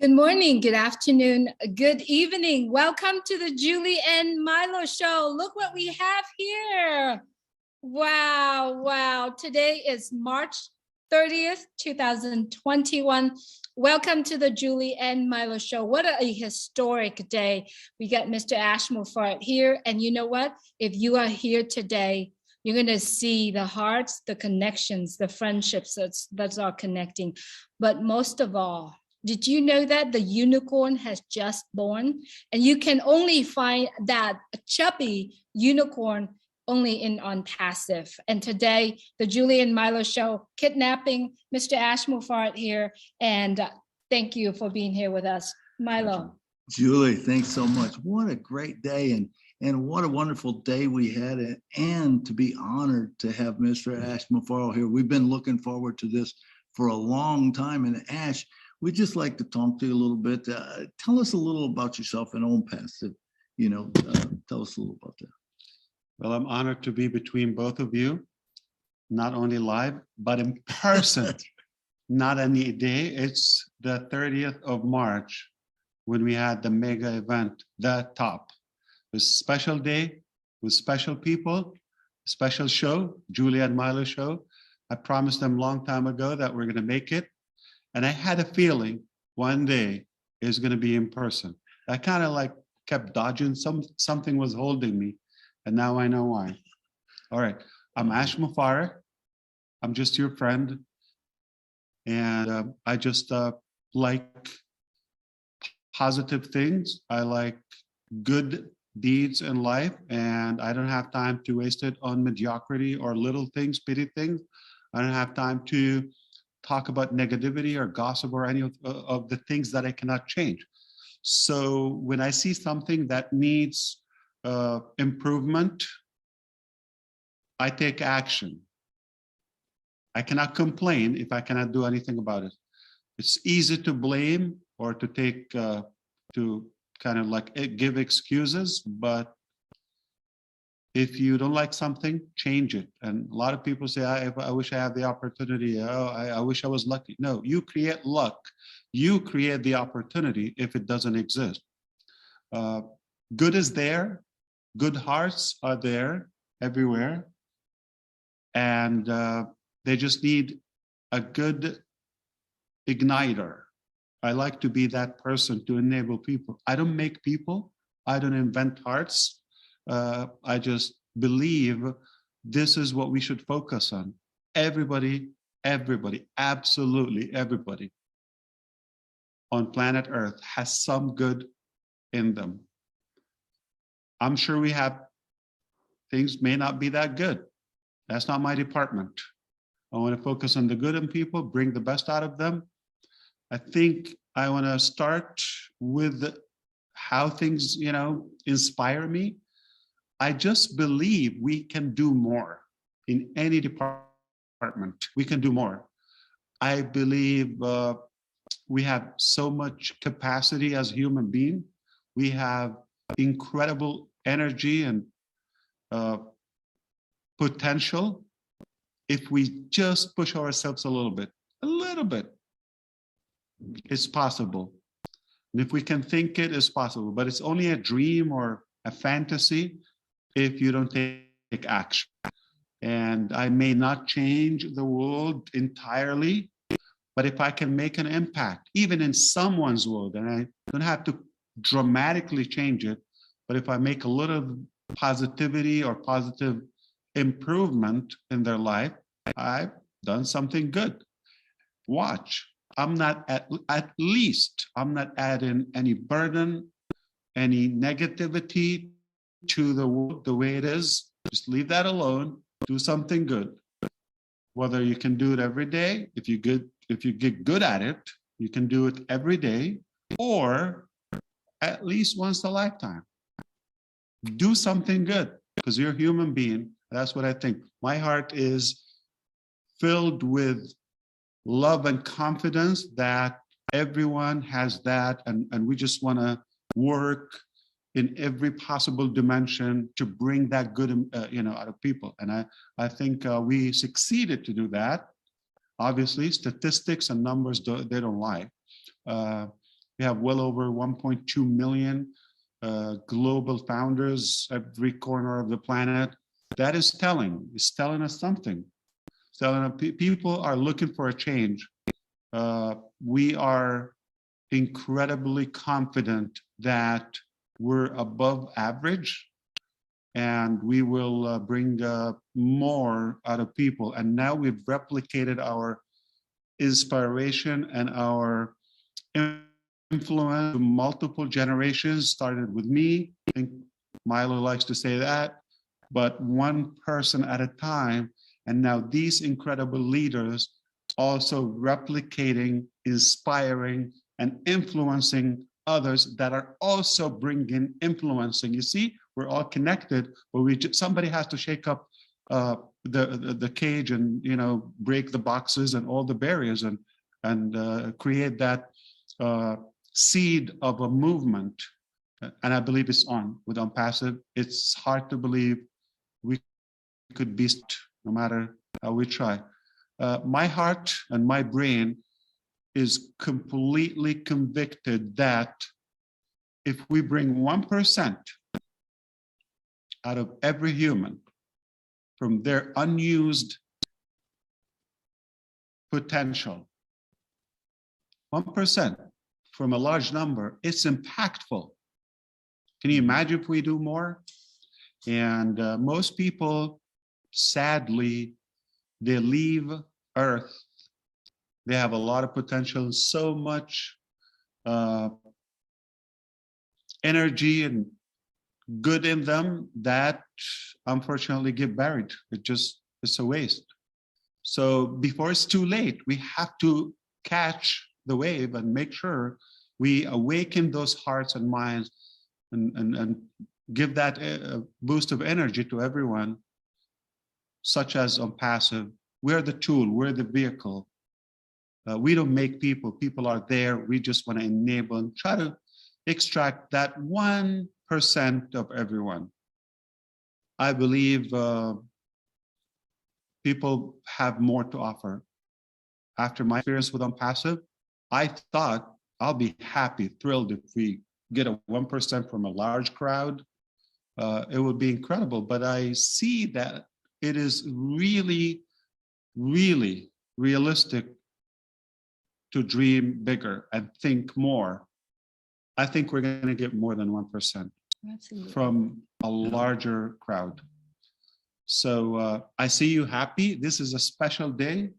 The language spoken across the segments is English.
Good morning, good afternoon, good evening. Welcome to the Julie and Milo show. Look what we have here. Wow. Today is March 30th, 2021. Welcome to the Julie and Milo show. What a historic day. We got Mr. Ash Mufareh here. And you know what? If you are here today, you're going to see the hearts, the connections, the friendships that are connecting. But most of all, did you know that the unicorn has just born? And you can only find that chubby unicorn only in OnPassive. And today, the Julie and Milo show, kidnapping Mr. Ash Mufareh here. And thank you for being here with us. Milo. Julie, thanks so much. What a great day. And what a wonderful day we had. And to be honored to have Mr. Ash Mufareh here. We've been looking forward to this for a long time. And Ash, we'd just like to talk to you a little bit. Tell us a little about yourself and OnPassive. Tell us a little about that. Well, I'm honored to be between both of you, not only live, but in person. Not any day. It's the 30th of March when we had the mega event, The Top. It was a special day with special people, special show, Julie and Milo show. I promised them a long time ago that we're going to make it. And I had a feeling one day it was going to be in person. I kind of like kept dodging. Something was holding me. And now I know why. All right. I'm Ash Mufareh. I'm just your friend. And I just like positive things. I like good deeds in life. And I don't have time to waste it on mediocrity or little things, petty things. I don't have time to talk about negativity or gossip or any of the things that I cannot change. So when I see something that needs improvement, I take action. I cannot complain if I cannot do anything about it. It's easy to blame or to take, to kind of like give excuses, but if you don't like something, change it. And a lot of people say, I wish I had the opportunity. Oh, I wish I was lucky. No, you create luck. You create the opportunity if it doesn't exist. Good is there. Good hearts are there everywhere. And they just need a good igniter. I like to be that person to enable people. I don't make people. I don't invent hearts. I just believe this is what we should focus on. Everybody, absolutely everybody on planet Earth has some good in them. I'm sure we have things may not be that good. That's not my department. I want to focus on the good in people, bring the best out of them. I think I want to start with how things, inspire me. I just believe we can do more in any department. We can do more. I believe we have so much capacity as a human being. We have incredible energy and potential if we just push ourselves a little bit. It's possible. And if we can think it is possible, but it's only a dream or a fantasy if you don't take action. And I may not change the world entirely, but if I can make an impact, even in someone's world, and I don't have to dramatically change it, but if I make a little positivity or positive improvement in their life, I've done something good. Watch. I'm not at least I'm not adding any burden, any negativity to the world the way it is. Just leave that alone. Do something good. Whether you can do it every day, if you get good at it, you can do it every day, or at least once a lifetime. Do something good because you're a human being. That's what I think. My heart is filled with love and confidence that everyone has that, and we just want to work in every possible dimension to bring that good, out of people. And I think we succeeded to do that. Obviously, statistics and numbers, they don't lie. We have well over 1.2 million global founders, every corner of the planet. That is telling. It's telling us something. It's telling us people are looking for a change. We are incredibly confident that we're above average, and we will bring more out of people. And now we've replicated our inspiration and our influence to multiple generations. Started with me. I think Milo likes to say that, but one person at a time. And now these incredible leaders also replicating, inspiring, and influencing others that are also bringing influencing. You see, we're all connected, but somebody has to shake up the cage and break the boxes and all the barriers and create that seed of a movement. And I believe it's on with OnPassive. It's hard to believe we could be, no matter how we try. My heart and my brain is completely convicted that if we bring 1% out of every human from their unused potential, 1% from a large number, it's impactful. Can you imagine if we do more? And most people, sadly, they leave Earth. They have a lot of potential, so much energy and good in them that unfortunately get buried. It's a waste. So before it's too late, we have to catch the wave and make sure we awaken those hearts and minds and give that boost of energy to everyone, such as OnPassive. We're the tool, we're the vehicle. We don't make people. People are there. We just want to enable and try to extract that 1% of everyone. I believe people have more to offer. After my experience with OnPassive, I thought I'll be happy, thrilled if we get a 1% from a large crowd. It would be incredible. But I see that it is really, really realistic to dream bigger and think more. I think we're going to get more than 1% from a larger crowd. So I see you happy. This is a special day.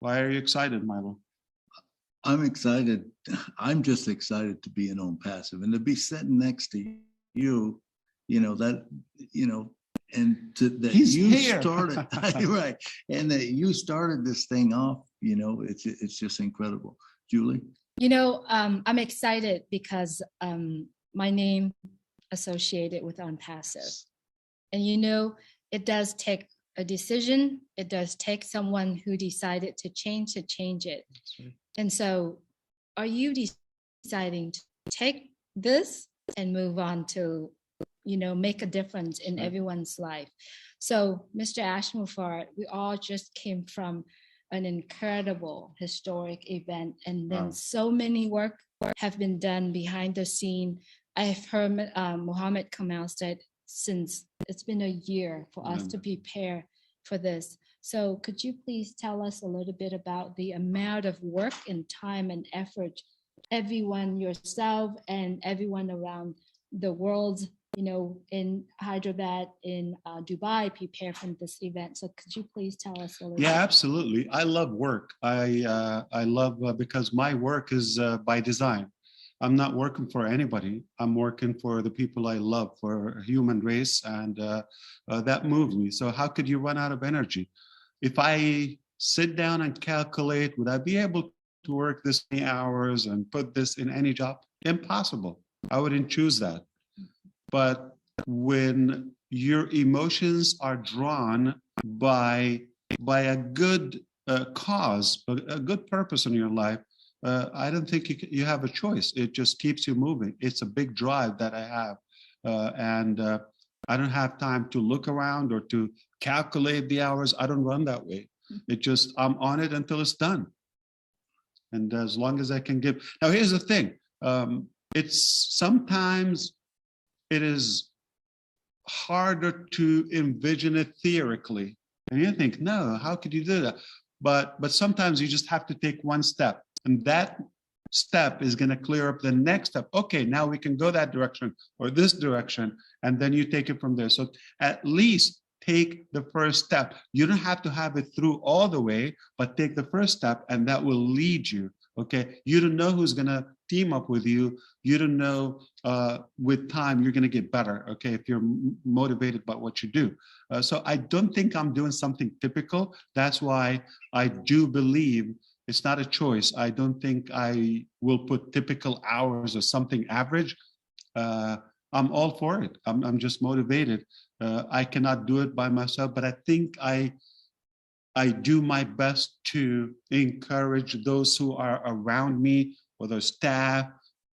Why are you excited, Milo? I'm excited. I'm just excited to be in OnPassive and to be sitting next to you, and that He's you here. started, right, and that you started this thing off, it's just incredible. Julie? I'm excited because my name associated with OnPassive. And it does take a decision. It does take someone who decided to change it. Right. And so are you deciding to take this and move on to, make a difference in everyone's life? So Mr. Mufareh, we all just came from an incredible historic event, and then so many work have been done behind the scene. I've heard Mohammed Kamal said since it's been a year for us to prepare for this. So could you please tell us a little bit about the amount of work and time and effort everyone, yourself and everyone around the world, in Hyderabad, in Dubai, prepare for this event. So could you please tell us a little bit? Yeah, absolutely. I love work. I love because my work is by design. I'm not working for anybody. I'm working for the people I love, for a human race, and that moved me. So how could you run out of energy? If I sit down and calculate, would I be able to work this many hours and put this in any job? Impossible. I wouldn't choose that. But when your emotions are drawn by a good cause, a good purpose in your life, I don't think you have a choice. It just keeps you moving. It's a big drive that I have. And I don't have time to look around or to calculate the hours. I don't run that way. It just, I'm on it until it's done. And as long as I can give. Now, here's the thing. It's sometimes it is harder to envision it theoretically. And you think, no, how could you do that? But sometimes you just have to take one step. And that step is going to clear up the next step. Okay, now we can go that direction or this direction. And then you take it from there. So at least take the first step. You don't have to have it through all the way, but take the first step and that will lead you. Okay, you don't know who's going to team up with you. You don't know with time you're going to get better. Okay, if you're motivated by what you do. So I don't think I'm doing something typical. That's why I do believe it's not a choice. I don't think I will put typical hours or something average. I'm all for it. I'm just motivated. I cannot do it by myself, but I think I do my best to encourage those who are around me, whether staff,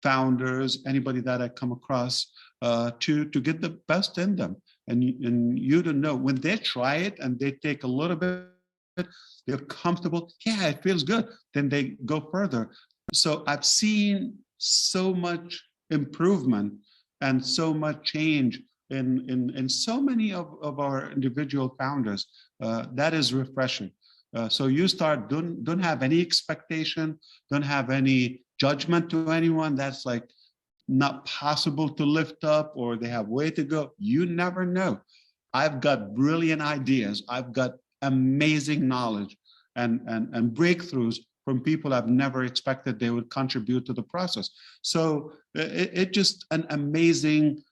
founders, anybody that I come across, to get the best in them. And you don't know when they try it and they take a little bit, they're comfortable. Yeah, it feels good. Then they go further. So I've seen so much improvement and so much change in so many of our individual founders. That is refreshing. So you start, don't have any expectation, don't have any judgment to anyone. That's like not possible to lift up or they have way to go. You never know. I've got brilliant ideas. I've got amazing knowledge and breakthroughs from people I've never expected they would contribute to the process. So it just an amazing,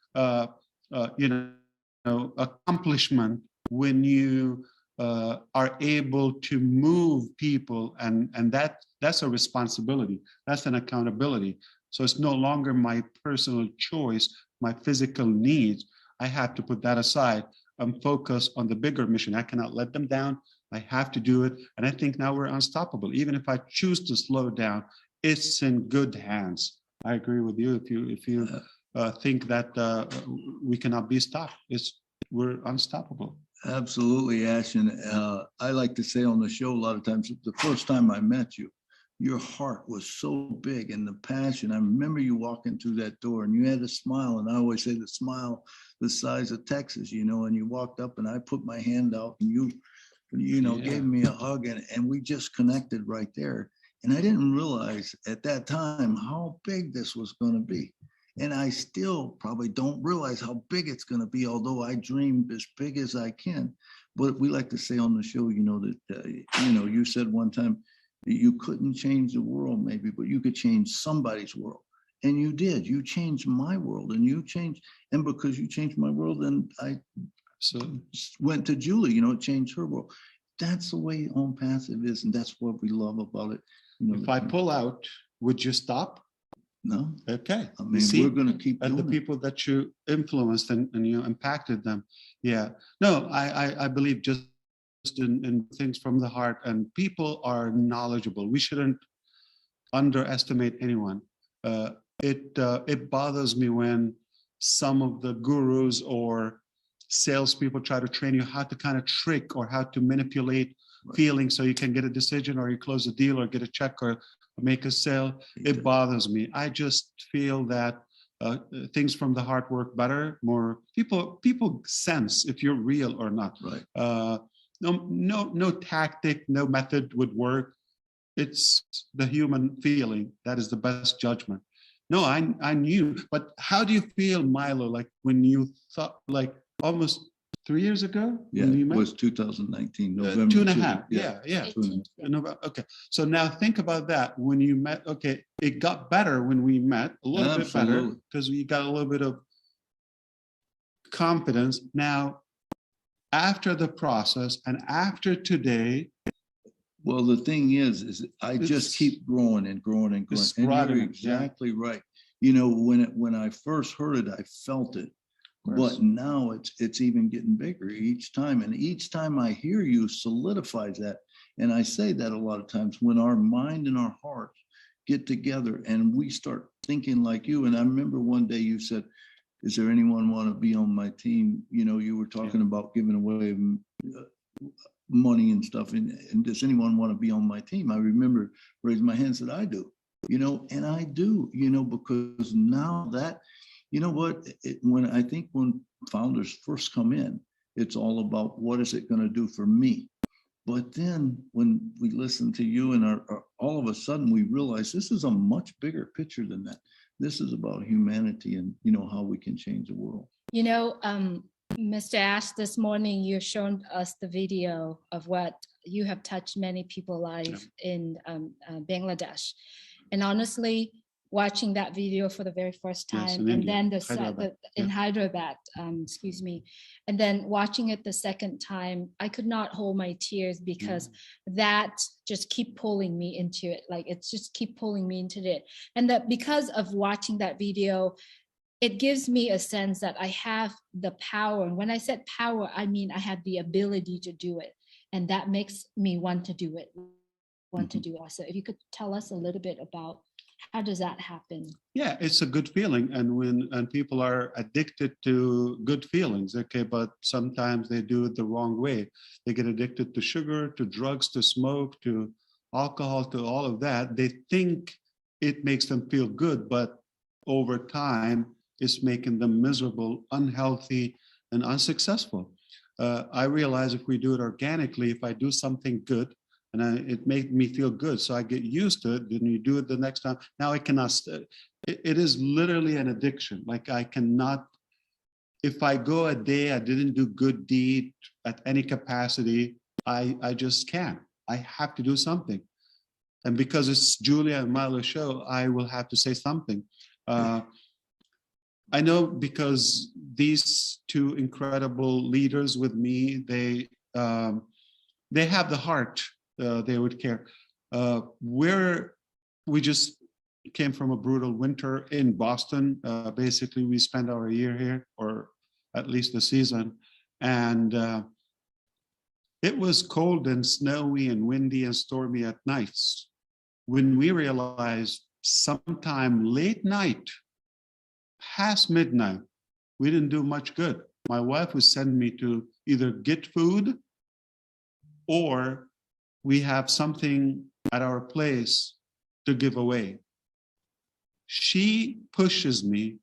accomplishment when you are able to move people, and that's a responsibility. That's an accountability. So it's no longer my personal choice, my physical needs. I have to put that aside. I'm focused on the bigger mission. I cannot let them down. I have to do it. And I think now we're unstoppable. Even if I choose to slow down, it's in good hands. I agree with you. If you think that we cannot be stopped, we're unstoppable. Absolutely, Ash. And I like to say on the show a lot of times, the first time I met you, your heart was so big and the passion. I remember you walking through that door and you had a smile. And I always say the smile the size of Texas, and you walked up and I put my hand out and you gave me a hug and we just connected right there. And I didn't realize at that time how big this was going to be. And I still probably don't realize how big it's going to be, although I dream as big as I can. But we like to say on the show, that, you said one time you couldn't change the world maybe, but you could change somebody's world. And you did. You changed my world and because you changed my world, then I went to Julie, it changed her world. That's the way OnPassive is. And that's what we love about it. If I pull out, would you stop? No. Okay. I mean, we're going to keep doing the people that you influenced and you impacted them. Yeah. No, I believe just in things from the heart, and people are knowledgeable. We shouldn't underestimate anyone. It bothers me when some of the gurus or salespeople try to train you how to kind of trick or how to manipulate feelings so you can get a decision or you close a deal or get a check or make a sale. It bothers me. I just feel that things from the heart work better. More people sense if you're real or not. Right. No tactic, no method would work. It's the human feeling that is the best judgment. No, I knew. But how do you feel, Milo? Like when you thought, like almost 3 years ago? Yeah, when you met? It was 2019, November. 2.5. Yeah. Okay. So now think about that. When you met, okay, it got better when we met, a little bit better because we got a little bit of confidence. Now, after the process and after today. Well, the thing is I just keep growing and growing and growing. And you're exactly right. When I first heard it, I felt it. But now it's even getting bigger each time. And each time I hear you solidifies that. And I say that a lot of times when our mind and our heart get together and we start thinking like you. And I remember one day you said, is there anyone want to be on my team? You were talking about giving away money and stuff. And does anyone want to be on my team? I remember raising my hand and said, I do, and I do, because now that, what, when founders first come in, it's all about what is it going to do for me? But then when we listen to you and all of a sudden we realize this is a much bigger picture than that. This is about humanity and, how we can change the world. Mr. Ash, this morning you shown us the video of what you have touched many people live in Bangladesh. And honestly, watching that video for the very first time, and then in Hyderabad, and then watching it the second time, I could not hold my tears because that just keep pulling me into it. Like it's just keep pulling me into it. And that because of watching that video, it gives me a sense that I have the power. And when I said power, I mean I have the ability to do it. And that makes me want to do it, So if you could tell us a little bit about how does that happen? Yeah, it's a good feeling. And people are addicted to good feelings, okay, but sometimes they do it the wrong way. They get addicted to sugar, to drugs, to smoke, to alcohol, to all of that. They think it makes them feel good, but over time, it's making them miserable, unhealthy, and unsuccessful. I realize if we do it organically, if I do something good, and it made me feel good, so I get used to it, then you do it the next time. Now I cannot, it is literally an addiction. Like I cannot, if I go a day, I didn't do good deed at any capacity, I just can't. I have to do something. And because it's Julia and Milo show, I will have to say something. I know because these two incredible leaders with me, they have the heart. They would care. We just came from a brutal winter in Boston. Basically, we spent our year here, or at least the season, and it was cold and snowy and windy and stormy at nights. When we realized sometime late night, past midnight, we didn't do much good. My wife would send me to either get food or we have something at our place to give away. She pushes me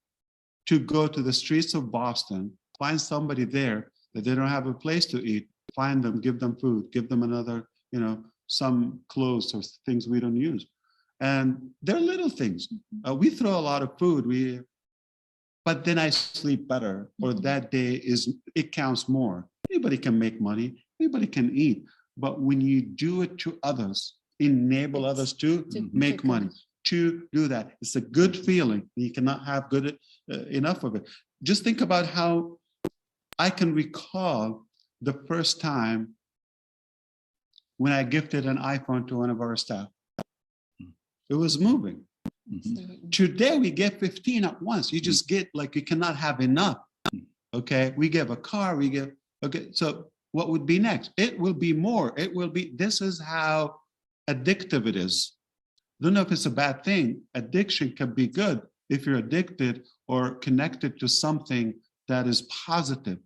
to go to the streets of Boston, find somebody there that they don't have a place to eat, find them, give them food, give them another, some clothes or things we don't use. And they're little things. We throw a lot of food, but then I sleep better, or that day it counts more. Anybody can make money, anybody can eat. But when you do it to others, enable others to make money, to do that, it's a good feeling. You cannot have good enough of it. Just think about how I can recall the first time when I gifted an iPhone to one of our staff. It was moving. Mm-hmm. Today we get 15 at once. You just get like you cannot have enough. Okay, we give a car, so what would be next? It will be more. This is how addictive it is. I don't know if it's a bad thing. Addiction can be good if you're addicted or connected to something that is positive.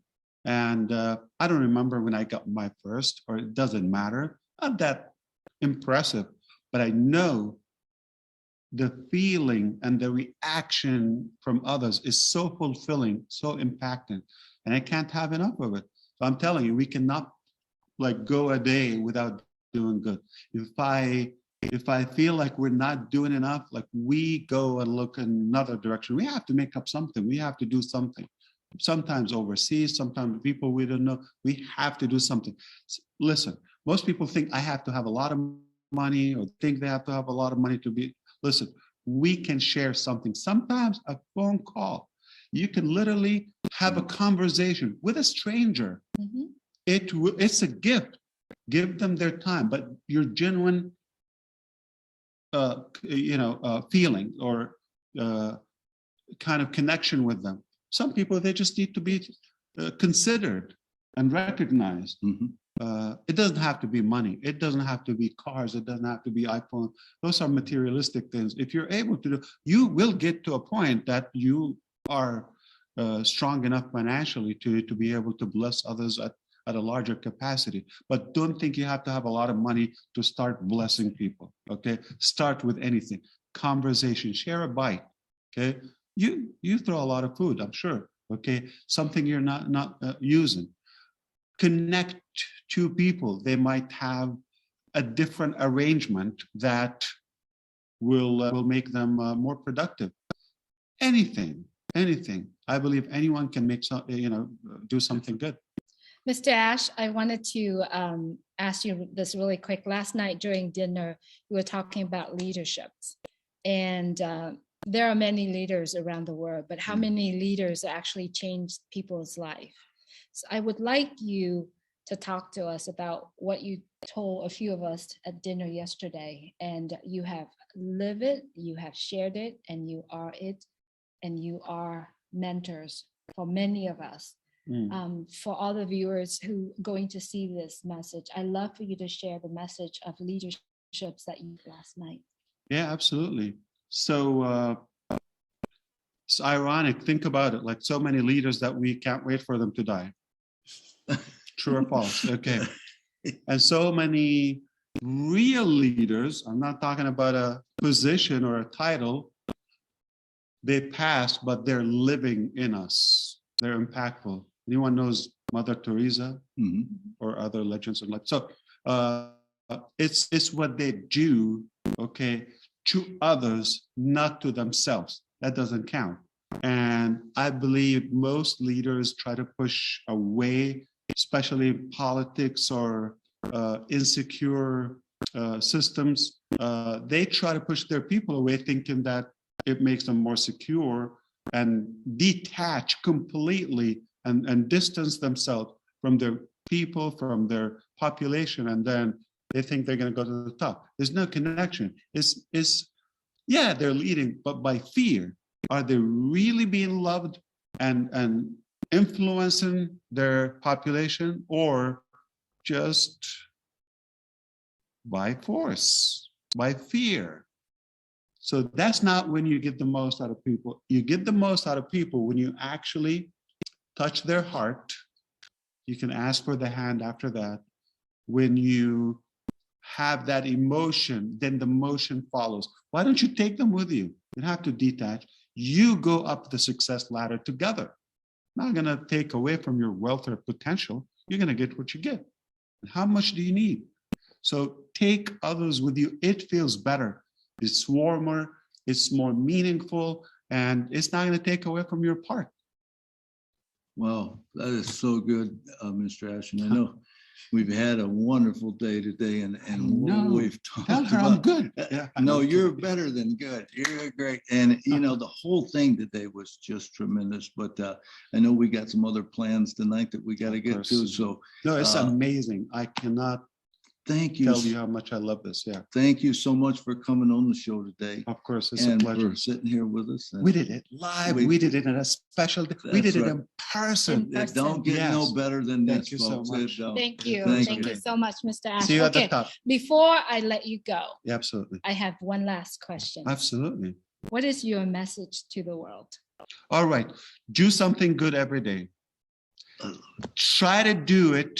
And I don't remember when I got my first, or it doesn't matter. Not that impressive, but I know the feeling and the reaction from others is so fulfilling, so impacting, and I can't have enough of it. So I'm telling you, we cannot go a day without doing good. If I feel like we're not doing enough, we go and look in another direction. We have to make up something. We have to do something. Sometimes overseas, sometimes people we don't know. We have to do something. Listen, most people think I have to have a lot of money, or think they have to have a lot of money to be. Listen, we can share something. Sometimes a phone call. You can literally have a conversation with a stranger. Mm-hmm. It's a gift. Give them their time, but your genuine, feeling or kind of connection with them. Some people, they just need to be considered and recognized. Mm-hmm. It doesn't have to be money. It doesn't have to be cars. It doesn't have to be iPhone. Those are materialistic things. If you're able to do, you will get to a point that you are strong enough financially to be able to bless others at a larger capacity. But don't think you have to have a lot of money to start blessing people. Okay, start with anything. Conversation, share a bite. Okay, you throw a lot of food, I'm sure. Okay, something you're not using. Connect to people. They might have a different arrangement that will make them more productive. Anything. I believe anyone can make do something good. Mr. Ash, I wanted to ask you this really quick. Last night during dinner, we were talking about leaderships, and there are many leaders around the world, but how many leaders actually changed people's life? So I would like you to talk to us about what you told a few of us at dinner yesterday, and you have lived it, you have shared it, and you are it, and you are mentors for many of us. For all the viewers who going to see this message, I'd love for you to share the message of leaderships that you did last night. Yeah, absolutely. So it's ironic. Think about it. Like so many leaders that we can't wait for them to die. True or false? Okay. And so many real leaders, I'm not talking about a position or a title, they passed, but they're living in us. They're impactful. Anyone knows Mother Teresa or other legends of life? So it's what they do, okay, to others, not to themselves. That doesn't count. And I believe most leaders try to push away, especially in politics or insecure systems. They try to push their people away, thinking that it makes them more secure, and detach completely and distance themselves from their people, from their population, and then they think they're going to go to the top. There's no connection. Yeah, they're leading, but by fear. Are they really being loved and influencing their population, or just by force, by fear? So that's not when you get the most out of people. You get the most out of people when you actually touch their heart. You can ask for the hand after that. When you have that emotion, then the motion follows. Why don't you take them with you? You don't have to detach. You go up the success ladder together. Not going to take away from your wealth or potential. You're going to get what you get. And how much do you need? So take others with you. It feels better. It's warmer. It's more meaningful. And it's not going to take away from your part. Wow, that is so good, Mr. Ash. And I know we've had a wonderful day today, and we've talked Tell her about. I'm good. Yeah, no, you're better than good. You're great, and the whole thing today was just tremendous. But I know we got some other plans tonight that we got to get to. So no, it's amazing. I cannot. Thank you. Tell you how much I love this. Yeah. Thank you so much for coming on the show today. Of course, it's a pleasure. For sitting here with us. We did it live. We did it in a special day. We did it in person. It don't get no better than this, Thank you folks. so much. Thank you. Thank you so much, Mr. Ash. See you at the top. Before I let you go, yeah, absolutely. I have one last question. Absolutely. What is your message to the world? All right. Do something good every day. Try to do it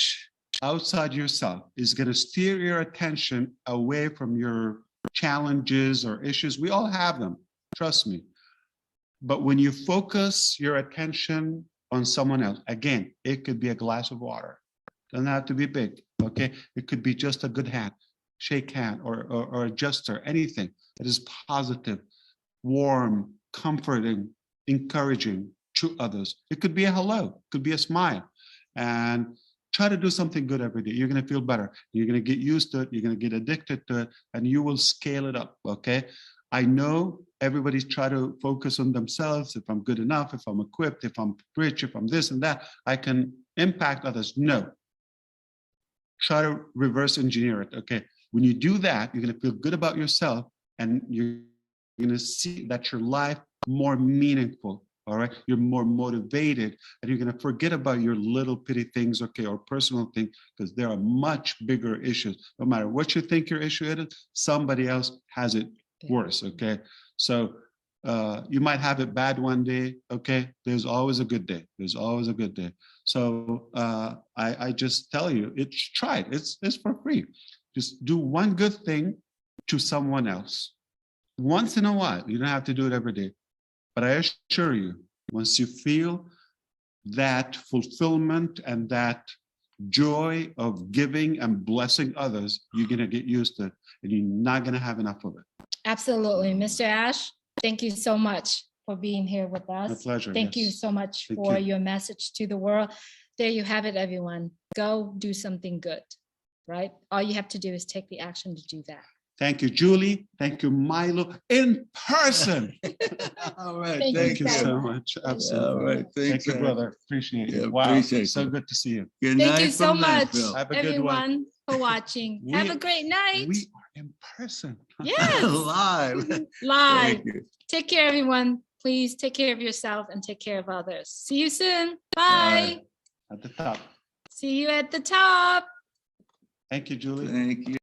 outside yourself. Is going to steer your attention away from your challenges or issues. We all have them, trust me. But when you focus your attention on someone else, again, it could be a glass of water. Doesn't have to be big, okay? It could be just a good hand, shake hand, or a gesture, anything that is positive, warm, comforting, encouraging to others. It could be a hello, it could be a smile. And try to do something good every day. You're going to feel better. You're going to get used to it. You're going to get addicted to it, and you will scale it up, okay? I know everybody's trying to focus on themselves. If I'm good enough, if I'm equipped, if I'm rich, if I'm this and that, I can impact others. No. Try to reverse engineer it, okay? When you do that, you're going to feel good about yourself, and you're going to see that your life more meaningful. All right, you're more motivated, and you're going to forget about your little bitty things, okay, or personal things, because there are much bigger issues. No matter what you think your issue is, somebody else has it worse, okay? So You might have it bad one day. Okay, there's always a good day. There's always a good day. So I just tell you, try it. It's for free. Just do one good thing to someone else once in a while. You don't have to do it every day. But I assure you, once you feel that fulfillment and that joy of giving and blessing others, you're going to get used to it, and you're not going to have enough of it. Absolutely. Mr. Ash, thank you so much for being here with us. My pleasure. Thank you yes. so much Thank for you. your message to the world. There you have it, everyone. Go do something good, right? All you have to do is take the action to do that. Thank you, Julie. Thank you, Milo, in person. All right. Thank Thank you so so much. Absolutely. All right. Thank Thanks, you, brother. Appreciate Yeah, it. Wow. appreciate So you. good to see you. Good Thank night you so from much, Nashville. Have a good one. everyone, for watching. Have a great night. We are in person. Yes. Live. Live. Thank you. Take care, everyone. Please take care of yourself and take care of others. See you soon. Bye. At the top. See you at the top. Thank you, Julie. Thank you.